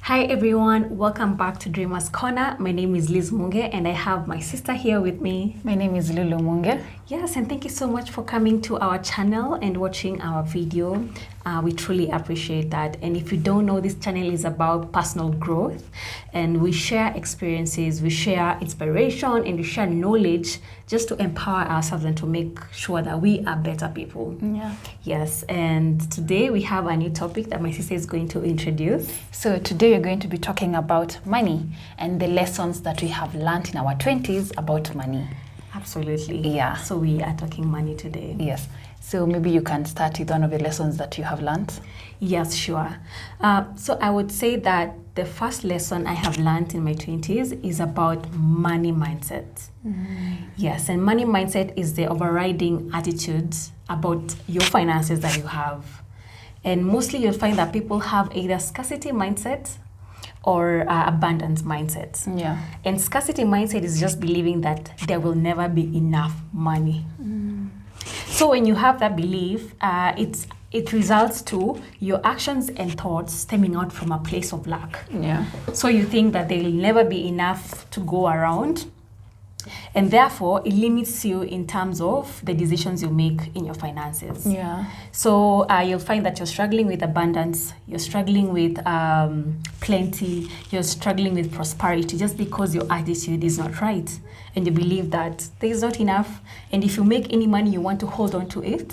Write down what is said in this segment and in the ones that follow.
Hi everyone, welcome back to Dreamers Corner. My name is Liz Munge and I have my sister here with me. My name is Lulu Munge. Yes, and thank you so much for coming to our channel and watching our video. We truly appreciate that. And if you don't know, this channel is about personal growth and we share experiences, we share inspiration and we share knowledge just to empower ourselves and to make sure that we are better people. Yeah. Yes, and today we have a new topic that my sister is going to introduce. So today we're going to be talking about money and the lessons that we have learned in our 20s about money. Absolutely. Yeah. So we are talking money today. Yes. So maybe you can start with one of the lessons that you have learned. Yes, sure. So I would say that the first lesson I have learned in my 20s is about money mindset. Yes, and money mindset is the overriding attitude about your finances that you have. And mostly you'll find that people have either scarcity mindset or abundance mindset. Yeah. And scarcity mindset is just believing that there will never be enough money. So when you have that belief, it results to your actions and thoughts stemming out from a place of lack. Yeah. So you think that there will never be enough to go around, and therefore it limits you in terms of the decisions you make in your finances. Yeah. So you'll find that you're struggling with abundance, you're struggling with plenty, you're struggling with prosperity just because your attitude is not right. And you believe that there is not enough. And if you make any money, you want to hold on to it.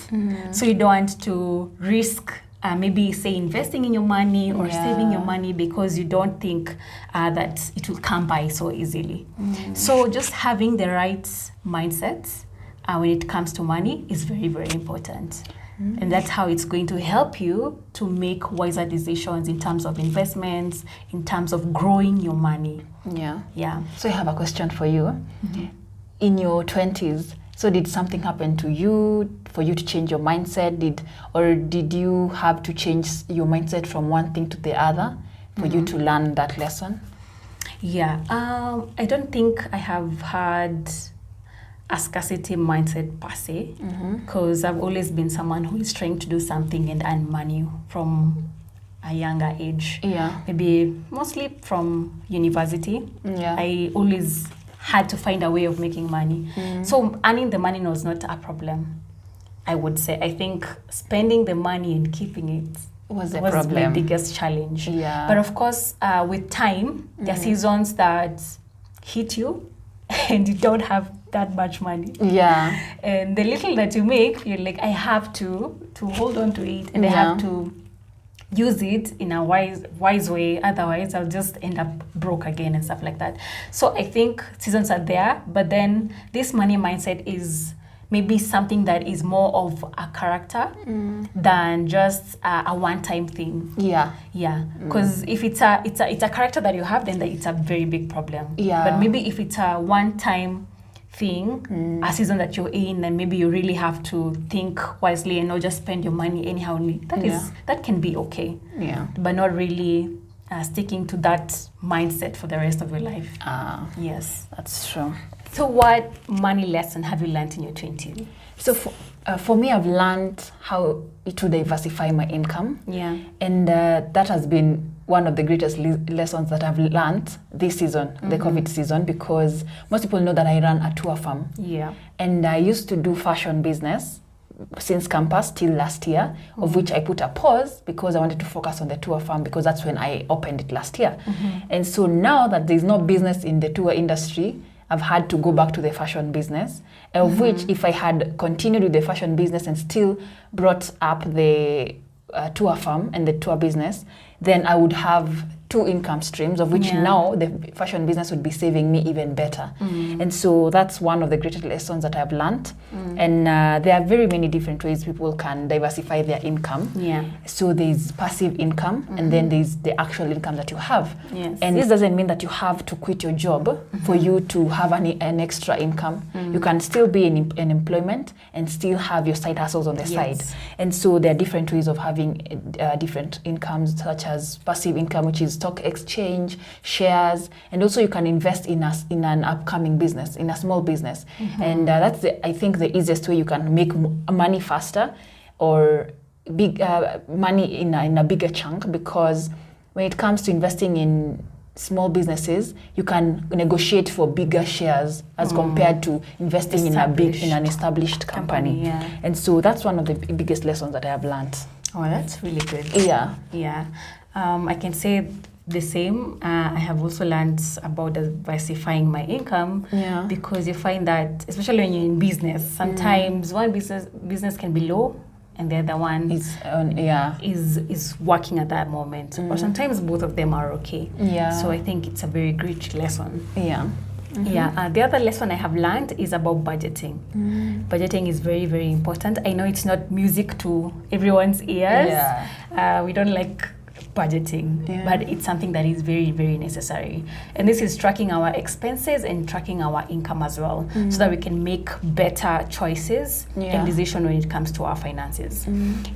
So you don't want to risk maybe say investing in your money or saving your money because you don't think that it will come by so easily. So just having the right mindset when it comes to money is very, very important. And that's how it's going to help you to make wiser decisions in terms of investments, in terms of growing your money. Yeah. Yeah. So I have a question for you. In your 20s, so did something happen to you for you to change your mindset? Did you have to change your mindset from one thing to the other for you to learn that lesson? Yeah. I don't think I have had a scarcity mindset per se, because I've always been someone who is trying to do something and earn money from a younger age. Yeah. Maybe mostly from university. Yeah. I always had to find a way of making money. So earning the money was not a problem, I would say. I think spending the money and keeping it was the my problem. biggest challenge. Yeah. But of course, with time, there are seasons that hit you and you don't have that much money. Yeah. And the little that you make, you're like, I have to hold on to it and I have to use it in a wise way. Otherwise, I'll just end up broke again and stuff like that. So I think seasons are there, but then this money mindset is maybe something that is more of a character than just a one-time thing. Yeah. Yeah, because if it's a character that you have, then it's a very big problem. Yeah. But maybe if it's a one-time thing, a season that you're in, then maybe you really have to think wisely and not just spend your money anyhow. That can be okay. Yeah. But not really sticking to that mindset for the rest of your life. Yes. That's true. So what money lesson have you learned in your 20s? So for me, I've learned how to diversify my income. Yeah. And that has been one of the greatest lessons that I've learned this season, the COVID season, because most people know that I run a tour farm. Yeah. And I used to do fashion business since campus till last year, of which I put a pause because I wanted to focus on the tour farm because that's when I opened it last year. And so now that there's no business in the tour industry, I've had to go back to the fashion business, of which if I had continued with the fashion business and still brought up the tour farm and the tour business, then I would have two income streams, of which now the fashion business would be saving me even better. And so that's one of the greatest lessons that I've learned. And there are very many different ways people can diversify their income. Yeah. So there's passive income and then there's the actual income that you have. Yes. And this doesn't mean that you have to quit your job for you to have an extra income. You can still be in employment and still have your side hustles on the side. And so there are different ways of having different incomes, such as passive income, which is stock exchange, shares, and also you can invest in an upcoming business, in a small business. And that's I think the easiest way you can make money faster or big money in a bigger chunk, because when it comes to investing in small businesses, you can negotiate for bigger shares as compared to investing in an established company. Yeah. And so that's one of the biggest lessons that I have learned. Oh, that's really good. Yeah. Yeah. I can say the same. I have also learned about diversifying my income, because you find that, especially when you're in business, sometimes one business can be low and the other one is working at that moment, or sometimes both of them are okay. So I think it's a very great lesson. The other lesson I have learned is about budgeting. Budgeting is very, very important. I know it's not music to everyone's ears. We don't like budgeting, but it's something that is very, very necessary. And this is tracking our expenses and tracking our income as well, so that we can make better choices and decisions when it comes to our finances.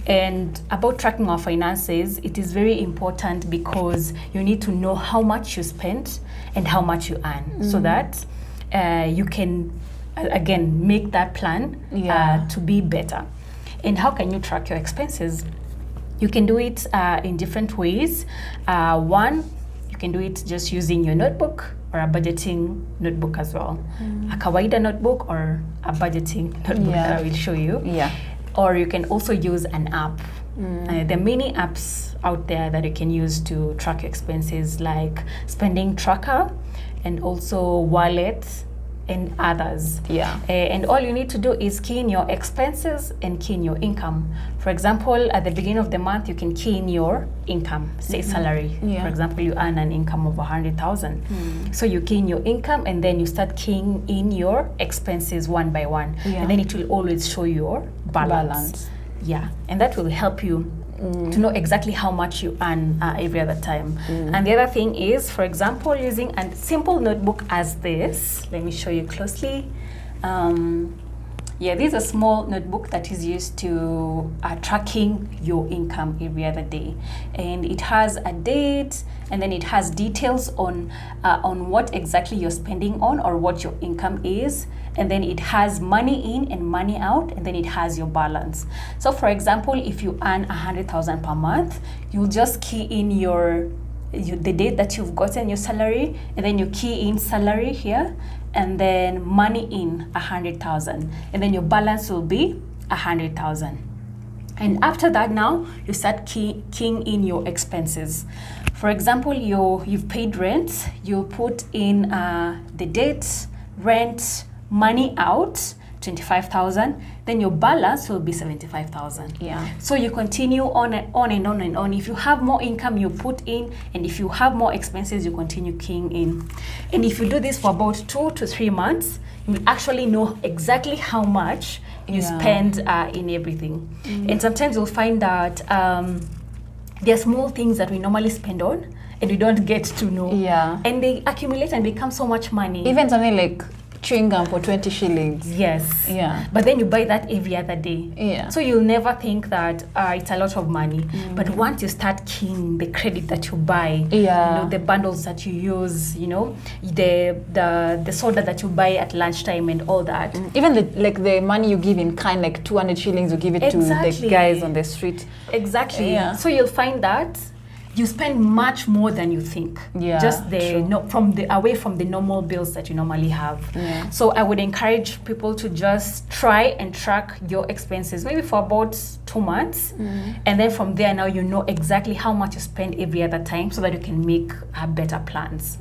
And about tracking our finances, it is very important because you need to know how much you spend and how much you earn, so that you can, again, make that plan to be better. And how can you track your expenses? You can do it in different ways. One, you can do it just using your notebook or a budgeting notebook as well. A kawaida notebook or a budgeting notebook that I will show you. Or you can also use an app. There are many apps out there that you can use to track your expenses, like Spending Tracker and also Wallet and others. And all you need to do is key in your expenses and key in your income. For example, at the beginning of the month, you can key in your income, say salary. For example, you earn an income of 100,000. So you key in your income and then you start keying in your expenses one by one. And then it will always show your balance. And that will help you to know exactly how much you earn every other time. And the other thing is, for example, using a simple notebook as this. Let me show you closely. This is a small notebook that is used to tracking your income every other day. And it has a date, and then it has details on what exactly you're spending on or what your income is. And then it has money in and money out, and then it has your balance. So for example, if you earn 100,000 per month, you'll just key in the date that you've gotten your salary, and then you key in salary here, and then money in 100,000, and then your balance will be 100,000. And after that, now you start keying in your expenses. For example, you've paid rent, you put in the date, rent, money out, 25,000, then your balance will be 75,000. So you continue on and on and on and on. If you have more income, you put in, and if you have more expenses, you continue keying in. And if you do this for about 2 to 3 months, you will actually know exactly how much you spend in everything. And sometimes you'll find that there are small things that we normally spend on and we don't get to know. And they accumulate and become so much money. Even something like chewing gum for 20 shillings. But then you buy that every other day. So you'll never think that it's a lot of money. But once you start keying the credit that you buy, you know, the bundles that you use, you know, the soda that you buy at lunchtime and all that. Even the money you give in kind, like 200 shillings, you give it to the guys on the street. So you'll find that you spend much more than you think. Just away from the normal bills that you normally have. So I would encourage people to just try and track your expenses, maybe for about 2 months, and then from there, now you know exactly how much you spend every other time, so that you can make better plans.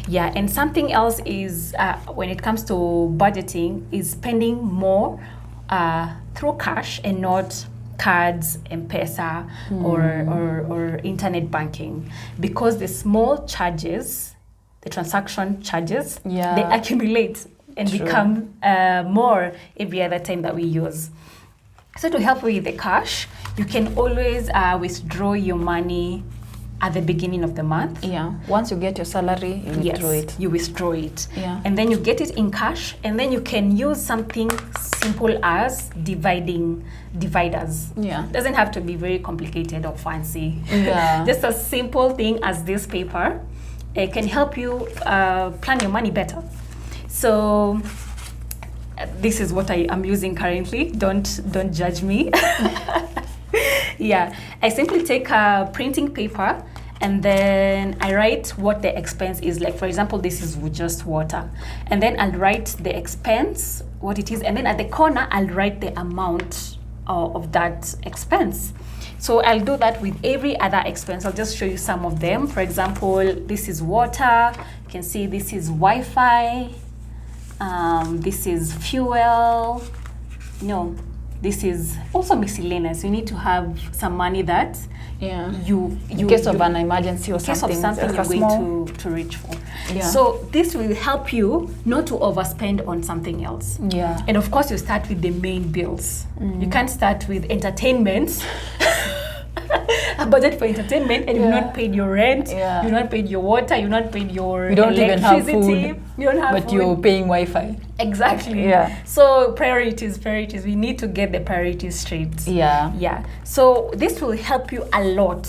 And something else is when it comes to budgeting, is spending more through cash and not cards, M-Pesa, or internet banking, because the small charges, the transaction charges, they accumulate and become more every other time that we use. So to help with the cash, you can always withdraw your money at the beginning of the month. Once you get your salary, you withdraw it. You withdraw it. And then you get it in cash, and then you can use something simple as dividers. Doesn't have to be very complicated or fancy. Just a simple thing as this paper, it can help you plan your money better. So this is what I am using currently. Don't judge me. I simply take a printing paper and then I write what the expense is. Like, for example, this is just water. And then I'll write the expense, what it is. And then at the corner, I'll write the amount of that expense. So I'll do that with every other expense. I'll just show you some of them. For example, this is water. You can see this is Wi-Fi. This is fuel. No, this is also miscellaneous. You need to have some money that you in case of an emergency or in case something, of something you're going to reach for. Yeah. So this will help you not to overspend on something else. Yeah. And of course, you start with the main bills. You can't start with entertainment. A budget for entertainment, and you've not paid your rent, you've not paid your water, you've not paid your you don't electricity, even have food, you don't have but food. you're paying Wi-Fi. Exactly. Yeah. So priorities. We need to get the priorities straight. Yeah. Yeah. So this will help you a lot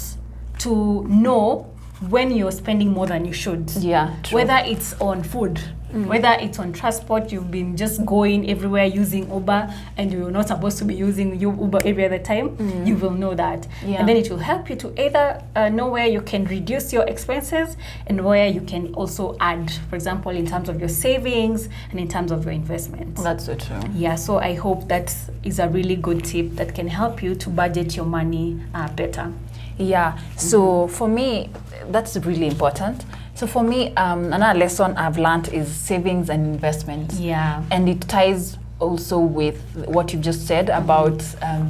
to know when you're spending more than you should. Yeah. True. Whether it's on food, whether it's on transport, you've been just going everywhere using Uber and you're not supposed to be using Uber every other time, you will know that. Yeah. And then it will help you to either know where you can reduce your expenses and where you can also add, for example, in terms of your savings and in terms of your investments. That's so true. Yeah, so I hope that is a really good tip that can help you to budget your money better. Yeah, so for me, that's really important. So for me, another lesson I've learned is savings and investment. Yeah. And it ties also with what you've just said about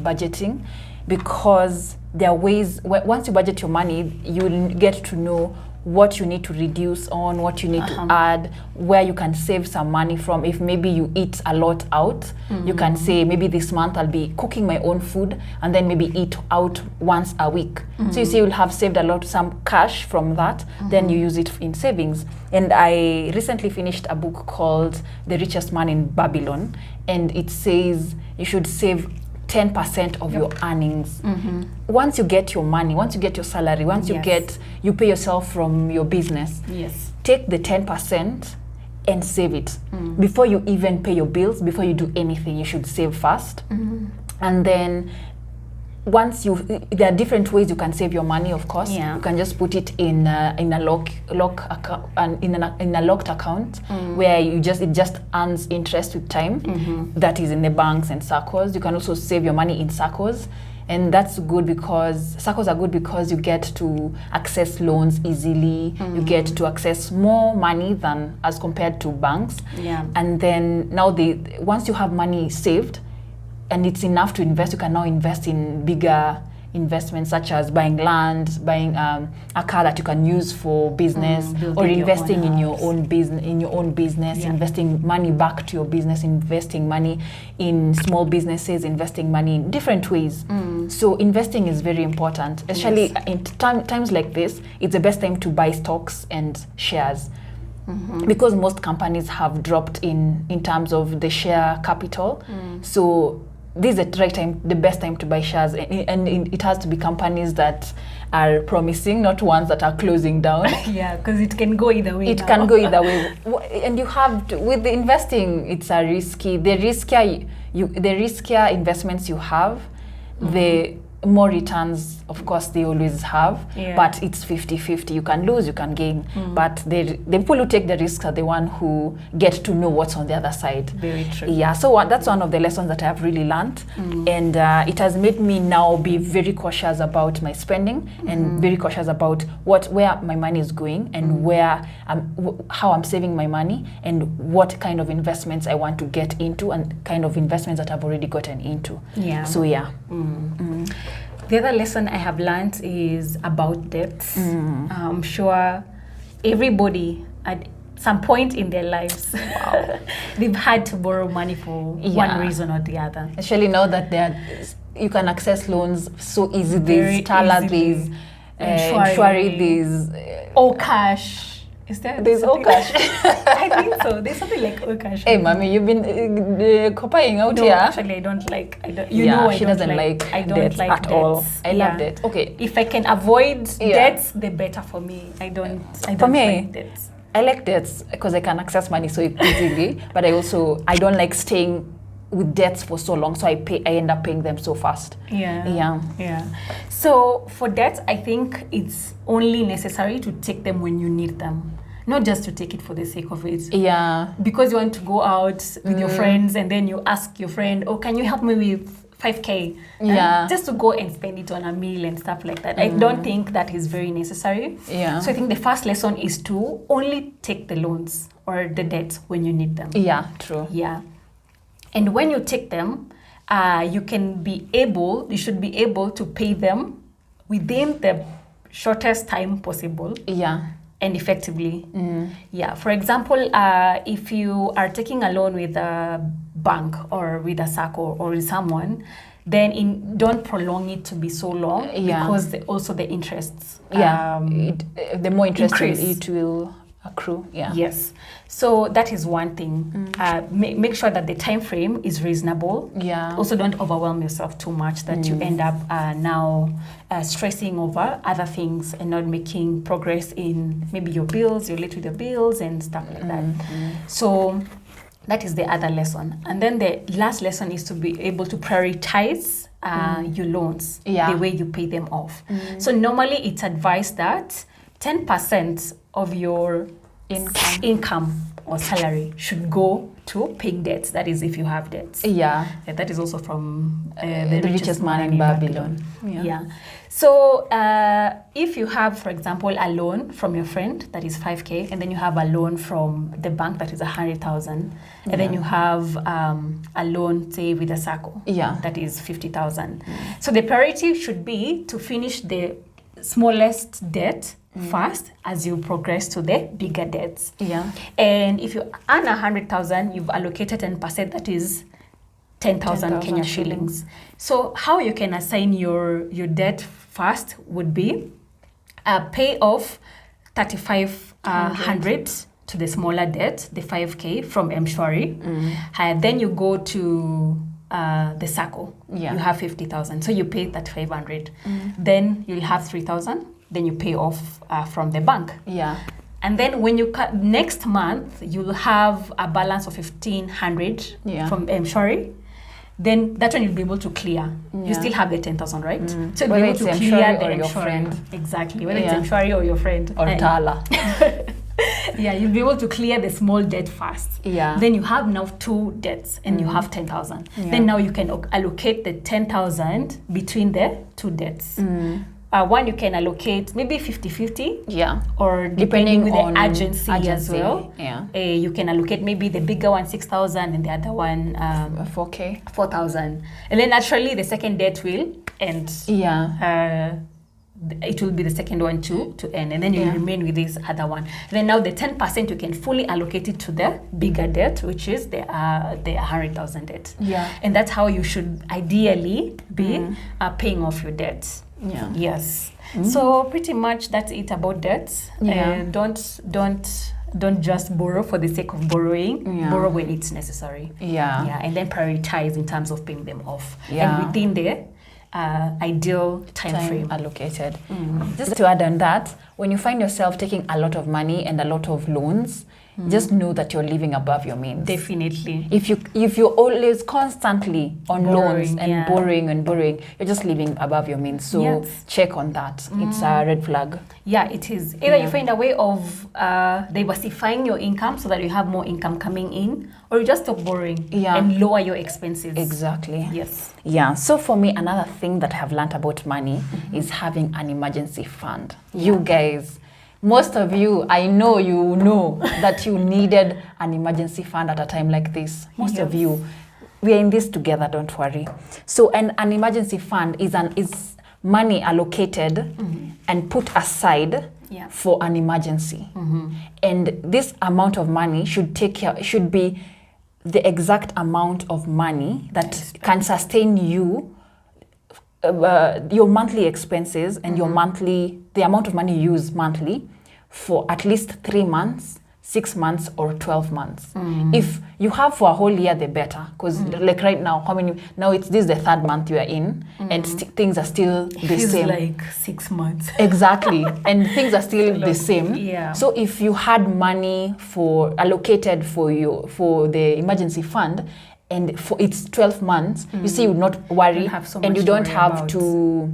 budgeting, because there are ways, once you budget your money, you'll get to know what you need to reduce on, what you need to add, where you can save some money from. If maybe you eat a lot out, you can say, maybe this month I'll be cooking my own food and then maybe eat out once a week. So you see you'll have saved a lot, some cash from that, then you use it in savings. And I recently finished a book called The Richest Man in Babylon, and it says you should save 10% of your earnings. Once you get your money, once you get your salary, once you pay yourself from your business, take the 10% and save it. Before you even pay your bills, before you do anything, you should save first. And then once there are different ways you can save your money, of course. You can just put it in a locked account where it just earns interest with time. That is in the banks and SACCOs. You can also save your money in SACCOs, and that's good because SACCOs are good because you get to access loans easily. You get to access more money than as compared to banks. And then now once you have money saved, and it's enough to invest, you can now invest in bigger investments such as buying land, buying a car that you can use for business, or investing in your own business, investing money back to your business, investing money in small businesses, investing money in different ways. So investing is very important, especially in times like this. It's the best time to buy stocks and shares. Because most companies have dropped in terms of the share capital. So this is the best time to buy shares, and it has to be companies that are promising, not ones that are closing down. Yeah, because it can go either way. It can go either way, and you have to, with the investing, it's the riskier investments you have, the more returns, of course, they always have, but it's 50-50. You can lose, you can gain, but the people who take the risks are the one who get to know what's on the other side. Very true. Yeah, so that's one of the lessons that I have really learned, and it has made me now be very cautious about my spending and very cautious about where my money is going and how I'm saving my money and what kind of investments I want to get into and kind of investments that I've already gotten into. Yeah. So yeah. The other lesson I have learned is about debts. I'm sure everybody at some point in their lives, they've had to borrow money for one reason or the other. Especially now that you can access loans so easy. There's Tala, there's Shwari, there's Okash. Is there's Okash? I think so. There's something like Okash. Hey, mommy, you've been copying out here. Actually, I don't like. You know, she doesn't like. I don't like at all. I love debts. Okay. If I can avoid debts, the better for me. I don't like debts. I like debts because I can access money so easily, but I don't like staying with debts for so long, so I end up paying them so fast. Yeah. So for debts, I think it's only necessary to take them when you need them, not just to take it for the sake of it. Yeah. Because you want to go out with your friends and then you ask your friend, oh, can you help me with 5K? Just to go and spend it on a meal and stuff like that. I don't think that is very necessary. Yeah. So I think the first lesson is to only take the loans or the debts when you need them. Yeah, true. Yeah. And when you take them, you should be able to pay them within the shortest time possible. Yeah. And effectively. Yeah. For example, if you are taking a loan with a bank or with a SACCO or with someone, then don't prolong it to be so long because also the interests. The more interest increase. it will accrue. Yeah. Yes. So that is one thing. Make sure that the time frame is reasonable. Yeah. Also, don't overwhelm yourself too much that you end up now stressing over other things and not making progress in maybe your bills, you're late with your bills and stuff like that. So that is the other lesson. And then the last lesson is to be able to prioritize your loans, the way you pay them off. So normally it's advised that 10% of your income or salary should go to paying debts. That is if you have debts. Yeah. That is also from the richest man in Babylon. Yeah. So if you have, for example, a loan from your friend that is 5K, and then you have a loan from the bank that is 100,000, and then you have a loan, say, with a SACCO that is 50,000. So the priority should be to finish the smallest debt first as you progress to the bigger debts. Yeah. And if you earn 100,000, you've allocated 10%, that is 10,000 Kenya shillings. So how you can assign your debt first would be pay off 3,500 to the smaller debt, the 5K from M-Shwari. Then you go to the SACCO. You have 50,000. So you pay that 500. Then you'll have 3,000. Then you pay off from the bank. Yeah. And then when you next month, you'll have a balance of 1,500 from M-Shwari. Then that one you'll be able to clear. You still have the 10,000, right? So you'll be able to clear the M-Shwari. Exactly. Whether it's M-Shwari or your friend. Or Tala. You'll be able to clear the small debt first. Then you have now 2 debts and you have 10,000. Then now you can allocate the 10,000 between the 2 debts. One you can allocate maybe 50-50. Or depending with the urgency as well. You can allocate maybe the bigger one 6,000 and the other one 4,000. And then naturally the second debt will end. It will be the second one to end, and then you remain with this other one. And then now the 10% you can fully allocate it to the bigger debt, which is the 100,000 debt. And that's how you should ideally be paying off your debts. Yes. So pretty much that's it about debts. Don't just borrow for the sake of borrowing. Borrow when it's necessary. And then prioritize in terms of paying them off. And within the ideal time frame allocated. Just to add on that, when you find yourself taking a lot of money and a lot of loans, just know that you're living above your means. Definitely. If you're always constantly on loans and borrowing, you're just living above your means. So check on that. It's a red flag. It is. Either you find a way of diversifying your income so that you have more income coming in, or you just stop borrowing and lower your expenses. Exactly. Yes. So for me, another thing that I have learned about money is having an emergency fund. You guys, most of you, I know you know that you needed an emergency fund at a time like this. Most of you, we are in this together, don't worry. So an emergency fund is money allocated and put aside for an emergency. And this amount of money should be the exact amount of money that can sustain you your monthly expenses and the amount of money you use monthly for at least 3 months, 6 months, or 12 months. If you have for a whole year, the better. Because like right now, this is the 3rd month you are in, and things are still the same. Like 6 months. Exactly. And things are still the same. So if you had money allocated for the emergency fund, and it's 12 months, you see, you would not worry, Don't have so and much you to don't worry have about. to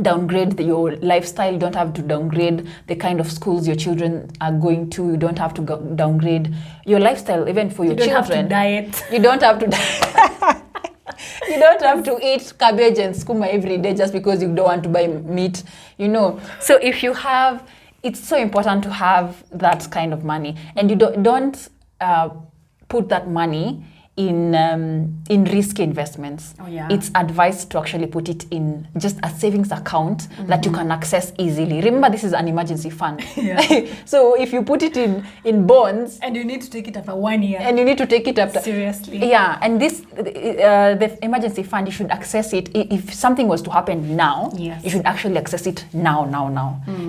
downgrade your lifestyle. You don't have to downgrade the kind of schools your children are going to. You don't have to downgrade your lifestyle, even for your You don't children. have to diet. You don't have to you don't have to eat cabbage and skuma every day just because you don't want to buy meat, you know. So if you have, it's so important to have that kind of money, and you don't put that money in risky investments. Oh, yeah. It's advised to actually put it in just a savings account that you can access easily. Remember, this is an emergency fund. Yeah. So if you put it in bonds, And you need to take it after 1 year. and you need to take it after. Seriously. Yeah, and this the emergency fund, you should access it if something was to happen now. Yes. You should actually access it now.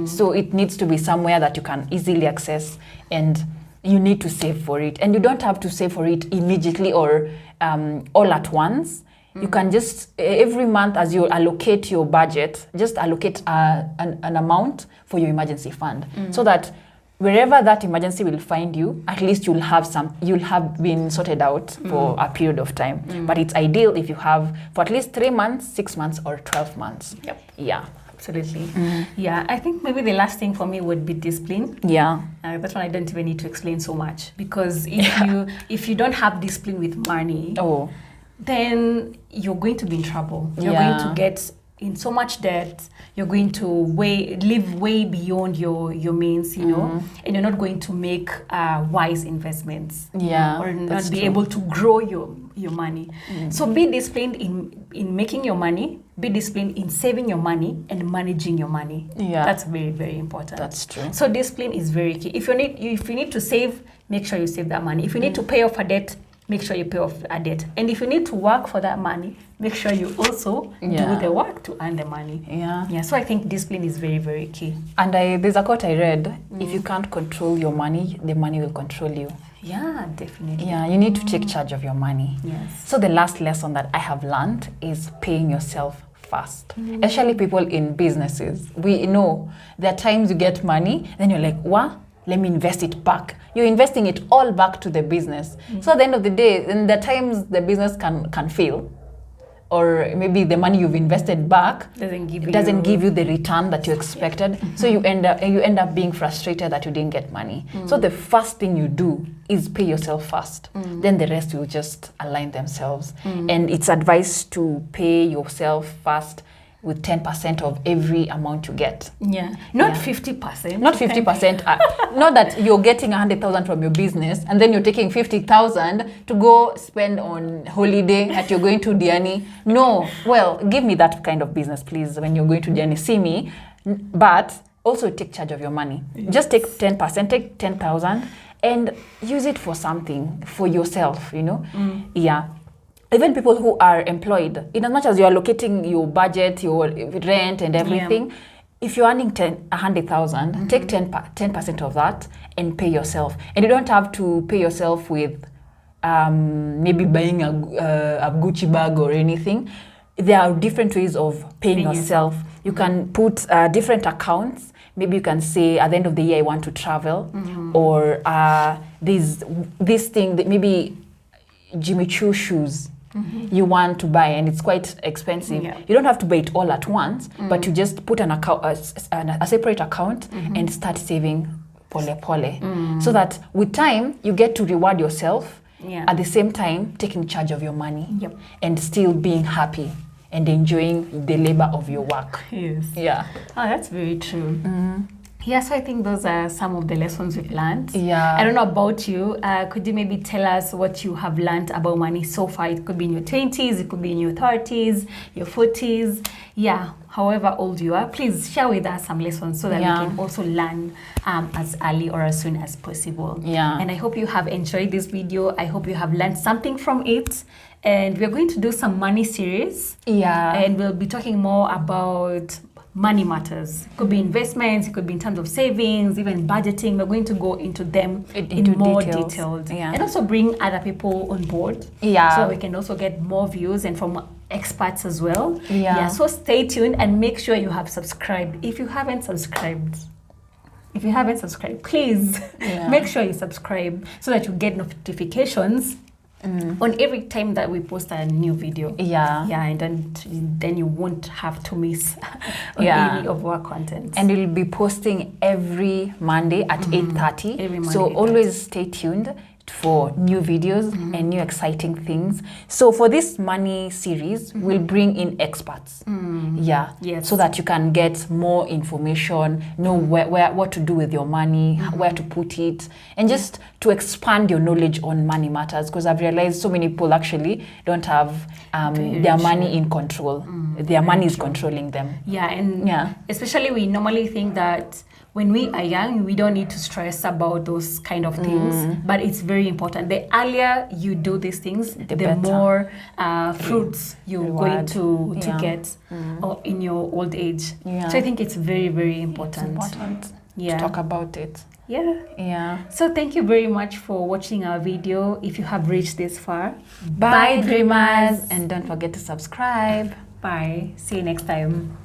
So it needs to be somewhere that you can easily access, and you need to save for it. And you don't have to save for it immediately or all at once. You can just every month, as you allocate your budget, just allocate an amount for your emergency fund, so that wherever that emergency will find you, at least you'll have been sorted out for a period of time. But it's ideal if you have for at least 3 months, 6 months, or 12 months. Yep. Yeah. Absolutely. Yeah, I think maybe the last thing for me would be discipline. Yeah. That one I don't even need to explain so much, because if you don't have discipline with money, Oh. then you're going to be in trouble. You're Yeah. going to get in so much debt. You're going to live way beyond your means, you know, and you're not going to make wise investments. Yeah, or not that's be true. able to grow your money. So be disciplined in making your money. Be disciplined in saving your money and managing your money. Yeah. That's very, very important. That's true. So discipline is very key. If you need to save, make sure you save that money. If you need to pay off a debt, make sure you pay off a debt. And if you need to work for that money, make sure you also do the work to earn the money. Yeah. Yeah. So I think discipline is very, very key. And there's a quote I read: if you can't control your money, the money will control you. Yeah, definitely. Yeah, you need to take charge of your money. Yes. So the last lesson that I have learned is paying yourself first. Especially people in businesses. We know there are times you get money, then you're like, what? Let me invest it back. You're investing it all back to the business. So at the end of the day, then there are times the business can fail, or maybe the money you've invested back doesn't give you the return that you expected. So you end up being frustrated that you didn't get money. So the first thing you do is pay yourself first. Then the rest will just align themselves. And it's advised to pay yourself first with 10% of every amount you get. Yeah. Not 50%. Not 50%. Not that you're getting 100,000 from your business and then you're taking 50,000 to go spend on holiday that you're going to Diani. No. Well, give me that kind of business, please. When you're going to Diani, see me. But also take charge of your money. Yes. Just take 10%, take 10,000 and use it for something, for yourself, you know? Yeah. Even people who are employed, in as much as you're allocating your budget, your rent and everything, if you're earning 100,000, take 10% of that and pay yourself. And you don't have to pay yourself with maybe buying a Gucci bag or anything. There are different ways of paying yourself. You can put different accounts. Maybe you can say at the end of the year I want to travel, or this thing that maybe Jimmy Choo shoes. You want to buy and it's quite expensive. You don't have to buy it all at once, but you just put an account, a separate account, and start saving pole. So that with time you get to reward yourself, at the same time taking charge of your money, and still being happy and enjoying the labor of your work. Yes. Yeah. Oh, that's very true. Yeah, so I think those are some of the lessons we've learned. Yeah. I don't know about you. Could you maybe tell us what you have learned about money so far? It could be in your 20s, it could be in your 30s, your 40s. Yeah, however old you are, please share with us some lessons so that we can also learn as early or as soon as possible. Yeah. And I hope you have enjoyed this video. I hope you have learned something from it. And we're going to do some money series. Yeah. And we'll be talking more about money matters. It could be investments, it could be in terms of savings, even budgeting. We're going to go into them in more detailed. And also bring other people on board. So we can also get more views and from experts as well. So stay tuned and make sure you have subscribed. If you haven't subscribed, please make sure you subscribe so that you get notifications on every time that we post a new video. Yeah. Yeah, and then you won't have to miss on Yeah. any of our content. And we'll be posting every Monday at 8:30. Every Monday So 8:30. always stay tuned for new videos and new exciting things. So for this money series, we'll bring in experts. Yeah. Yes. So that you can get more information, know where what to do with your money, where to put it, and just to expand your knowledge on money matters. Because I've realized so many people actually don't have their money in control. Their money is controlling them. Yeah, and especially we normally think that when we are young, we don't need to stress about those kind of things, but it's very important. The earlier you do these things, the better. more fruits you're going Reward. to get in your old age. Yeah. So I think it's very, very important. It's important Yeah. to talk about it. Yeah. Yeah. So thank you very much for watching our video. If you have reached this far, Bye, dreamers. And don't forget to subscribe. Bye. See you next time.